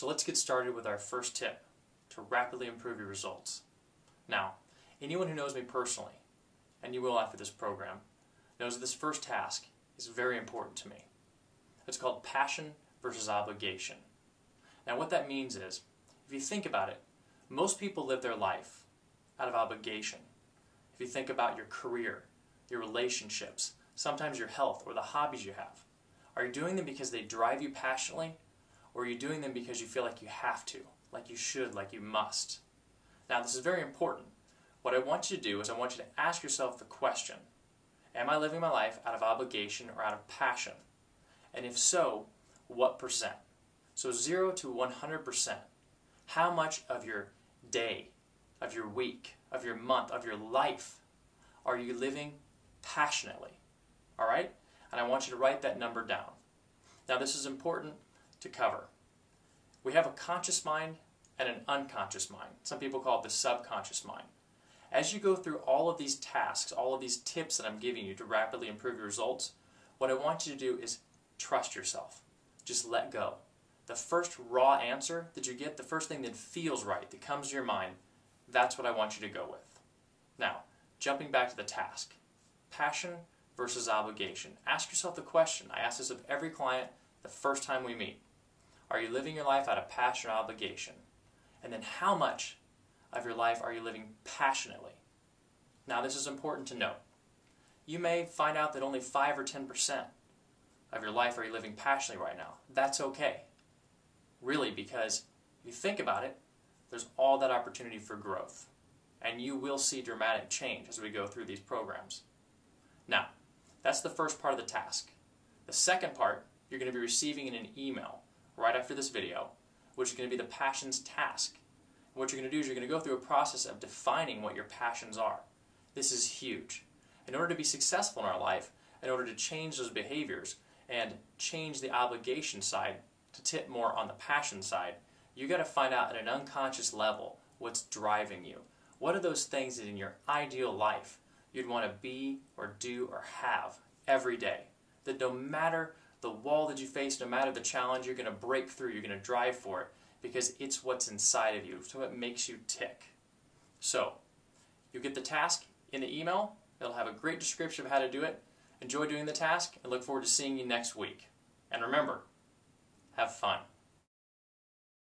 So let's get started with our first tip to rapidly improve your results. Now, anyone who knows me personally, and you will after this program, knows that this first task is very important to me. It's called passion versus obligation. Now what that means is, if you think about it, most people live their life out of obligation. If you think about your career, your relationships, sometimes your health or the hobbies you have, are you doing them because they drive you passionately, or are you doing them because you feel like you have to, like you should, like you must? Now this is very important. What I want you to do is I want you to ask yourself the question, am I living my life out of obligation or out of passion? And if so, what percent? So 0 to 100%. How much of your day, of your week, of your month, of your life are you living passionately? All right? And I want you to write that number down. Now this is important to cover. We have a conscious mind and an unconscious mind. Some people call it the subconscious mind. As you go through all of these tasks, all of these tips that I'm giving you to rapidly improve your results, what I want you to do is trust yourself. Just let go. The first raw answer that you get, the first thing that feels right, that comes to your mind, that's what I want you to go with. Now, jumping back to the task. Passion versus obligation. Ask yourself the question. I ask this of every client the first time we meet. Are you living your life out of passion or obligation? And then how much of your life are you living passionately? Now this is important to note. You may find out that only 5 or 10% of your life are you living passionately right now. That's okay. Really, because if you think about it, there's all that opportunity for growth. And you will see dramatic change as we go through these programs. Now, that's the first part of the task. The second part, you're going to be receiving in an email right after this video, which is going to be the passions task. And what you're going to do is you're going to go through a process of defining what your passions are. This is huge. In order to be successful in our life, in order to change those behaviors and change the obligation side to tip more on the passion side, you got to find out at an unconscious level what's driving you. What are those things that in your ideal life you'd want to be or do or have every day? That no matter the wall that you face, no matter the challenge, you're going to break through, you're going to drive for it because it's what's inside of you. It's what makes you tick. So, you get the task in the email. It'll have a great description of how to do it. Enjoy doing the task and look forward to seeing you next week. And remember, have fun.